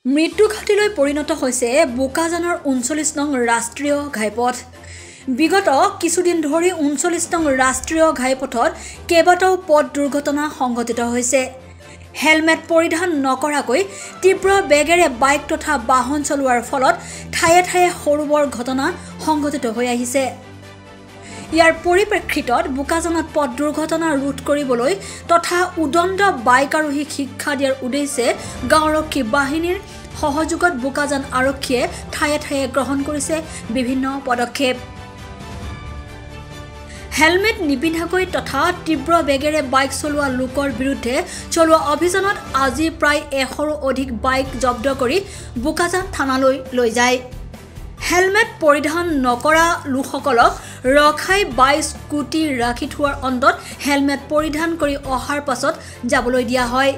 মৃত্যুঘাটিলৈ পৰিণত হৈছে বোকাজানৰ ৩৯ নং ৰাষ্ট্ৰীয় ঘাইপথ। বিগত কিছুদিন ধৰি ৩৯ নং ৰাষ্ট্ৰীয় ঘাইপথত কেইবাটাও পথ দুৰ্ঘটনা সংঘটিত হৈছে। হেলমেট পৰিধান নকৰাকৈ তীব্ৰ বেগেৰে বাইক তথা বাহন চলোৱাৰ ফলত ঠায়ে ঠায়ে সৰু বৰ ঘটনা সংঘটিত হৈ আহিছে। ইয়াৰ পৰিপ্ৰেক্ষিতত বোকাজানত পথ দুৰ্ঘটনা ৰোধ কৰিবলৈ তথা উদণ্ড বাইক আৰোহীক শিক্ষা দিয়াৰ উদ্দেশ্যে গাঁওৰক্ষী বাহিনীৰ সহযোগত বোকাজান আৰক্ষীয়ে ঠায়ে ঠায়ে গ্ৰহণ কৰিছে বিভিন্ন পদক্ষেপ। হেলমেট নিপিন্ধাকৈ তথা তীব্ৰ বেগেৰে বাইক চলোৱা লোকৰ বিৰুদ্ধে চলোৱা অভিযানত আজি প্ৰায় ১০০ৰো অধিক বাইক জব্দ কৰি বোকাজান থানালৈ লৈ যায়। হেলমেট পৰিধান নকৰা লোকসকলক ৰখাই স্কুটি ৰাখি থোৱাৰ অন্তত হেলমেট পৰিধান কৰি অহাৰ পাছত যাবলৈ দিয়া হয়।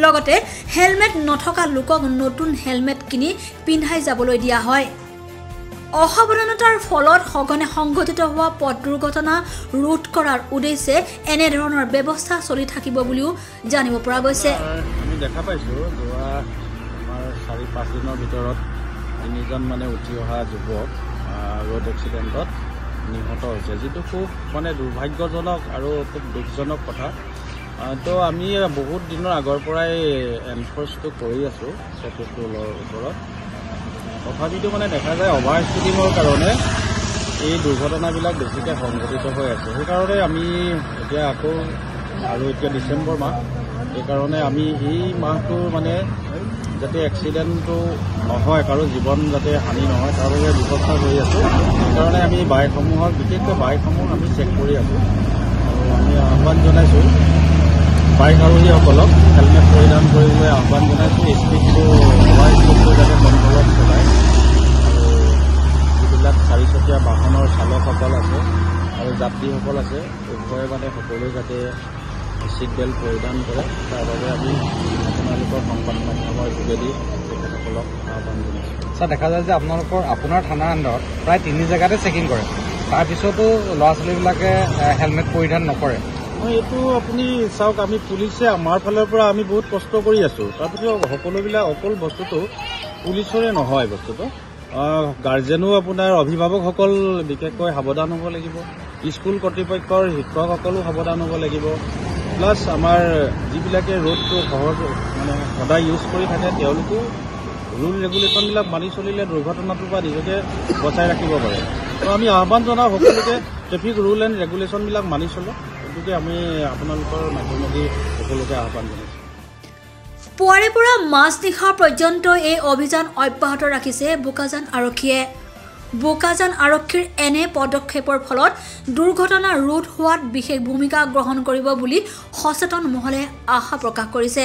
লগতে হেলমেট নথকা লোকক নতুন হেলমেট কিনি পিন্ধাই যাবলৈ দিয়া হয়। অসাৱধানতাৰ ফলত সঘনে সংঘটিত হোৱা পথ দুৰ্ঘটনা ৰোধ কৰাৰ উদ্দেশ্যে এনেধৰণৰ ব্যৱস্থা চলি থাকিব বুলিও জানিব পৰা গৈছে। আমি দেখা পাইছোঁ যোৱা আমাৰ ৪-৫ দিনৰ ভিতৰত ৩জন উঠি অহা যুৱক ৰোড এক্সিডেণ্টত নিহত হৈছে, যিটো খুব দুৰ্ভাগ্যজনক আৰু খুব দুখজনক কথা। তো আমি বহুত দিনৰ আগৰ পৰাই এনফৰ্চটো কৰি আছোঁ ট্ৰেফিক ৰুলৰ ওপৰত। তথাপিতো দেখা যায় অভাৰ স্পিডিঙৰ কাৰণে এই দুৰ্ঘটনাবিলাক বেছিকৈ সংঘটিত হৈ আছে। সেইকাৰণে আমি এতিয়া আকৌ আৰু এতিয়া ডিচেম্বৰ মাহ, সেইকাৰণে আমি এই মাহটো যাতে এক্সিডেণ্টটো নহয়, কাৰো জীৱন যাতে হানি নহয় তাৰ বাবে ব্যৱস্থা কৰি আছোঁ। সেইকাৰণে আমি বাইকসমূহৰ বিশেষকৈ বাইকসমূহ আমি চেক কৰি আছোঁ আৰু আমি আহ্বান জনাইছোঁ বাইক আৰোহীসকলক হেলমেট পৰিধান কৰিবলৈ আহ্বান জনাইছোঁ। স্পীডটো অভাৰ স্পীডটো যাতে কণ্ট্ৰলত চলায় আৰু যিবিলাক চাৰিচকীয়া বাহনৰ চালকসকল আছে আৰু যাত্ৰীসকল আছে উভয়ে সকলোৱে যাতে ছিট বেল্ট পৰিধান কৰে, তাৰ বাবে আমি আপোনালোকৰ সংবাদ মাধ্যমৰ যোগেদি তেখেতসকলক আহ্বান জনাইছোঁ। ছাৰ, দেখা যায় যে আপোনাৰ থানাৰ আণ্ডাৰত প্ৰায় 3 জেগাতে চেকিং কৰে, তাৰপিছতো ল'ৰা ছোৱালীবিলাকে হেলমেট পৰিধান নকৰে। এইটো আপুনি চাওক, আমি পুলিচে আমাৰ ফালৰ পৰা আমি বহুত কষ্ট কৰি আছোঁ। তাৰপিছত সকলোবিলাক অকল বস্তুটো পুলিচৰে নহয়, বস্তুটো গাৰ্জেনো আপোনাৰ অভিভাৱকসকল বিশেষকৈ সাৱধান হ'ব লাগিব, স্কুল কৰ্তৃপক্ষৰ শিক্ষকসকলো সাৱধান হ'ব লাগিব, প্লাছ আমাৰ যিবিলাকে ৰোডটো সদায় ইউজ কৰি থাকে তেওঁলোকো ৰুল ৰেগুলেশ্যনবিলাক মানি চলিলে দুৰ্ঘটনাটোৰ পৰা নিজকে বচাই ৰাখিব পাৰে। তো আমি আহ্বান জনাওঁ সকলোকে ট্ৰেফিক ৰুল এণ্ড ৰেগুলেশ্যনবিলাক মানি চলক, গতিকে আমি আপোনালোকৰ মাধ্যমেদি সকলোকে আহ্বান জনাইছোঁ। পুৱাৰে পৰা মাজনিশা পৰ্যন্ত এই অভিযান অব্যাহত ৰাখিছে বোকাজান আৰক্ষীয়ে। বোকাজান আৰক্ষীৰ এনে পদক্ষেপৰ ফলত দুৰ্ঘটনা ৰোধ হোৱাত বিশেষ ভূমিকা গ্ৰহণ কৰিব বুলি সচেতন মহলে আশা প্ৰকাশ কৰিছে।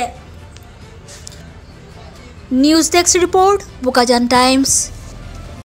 News desk report, Bokajan times.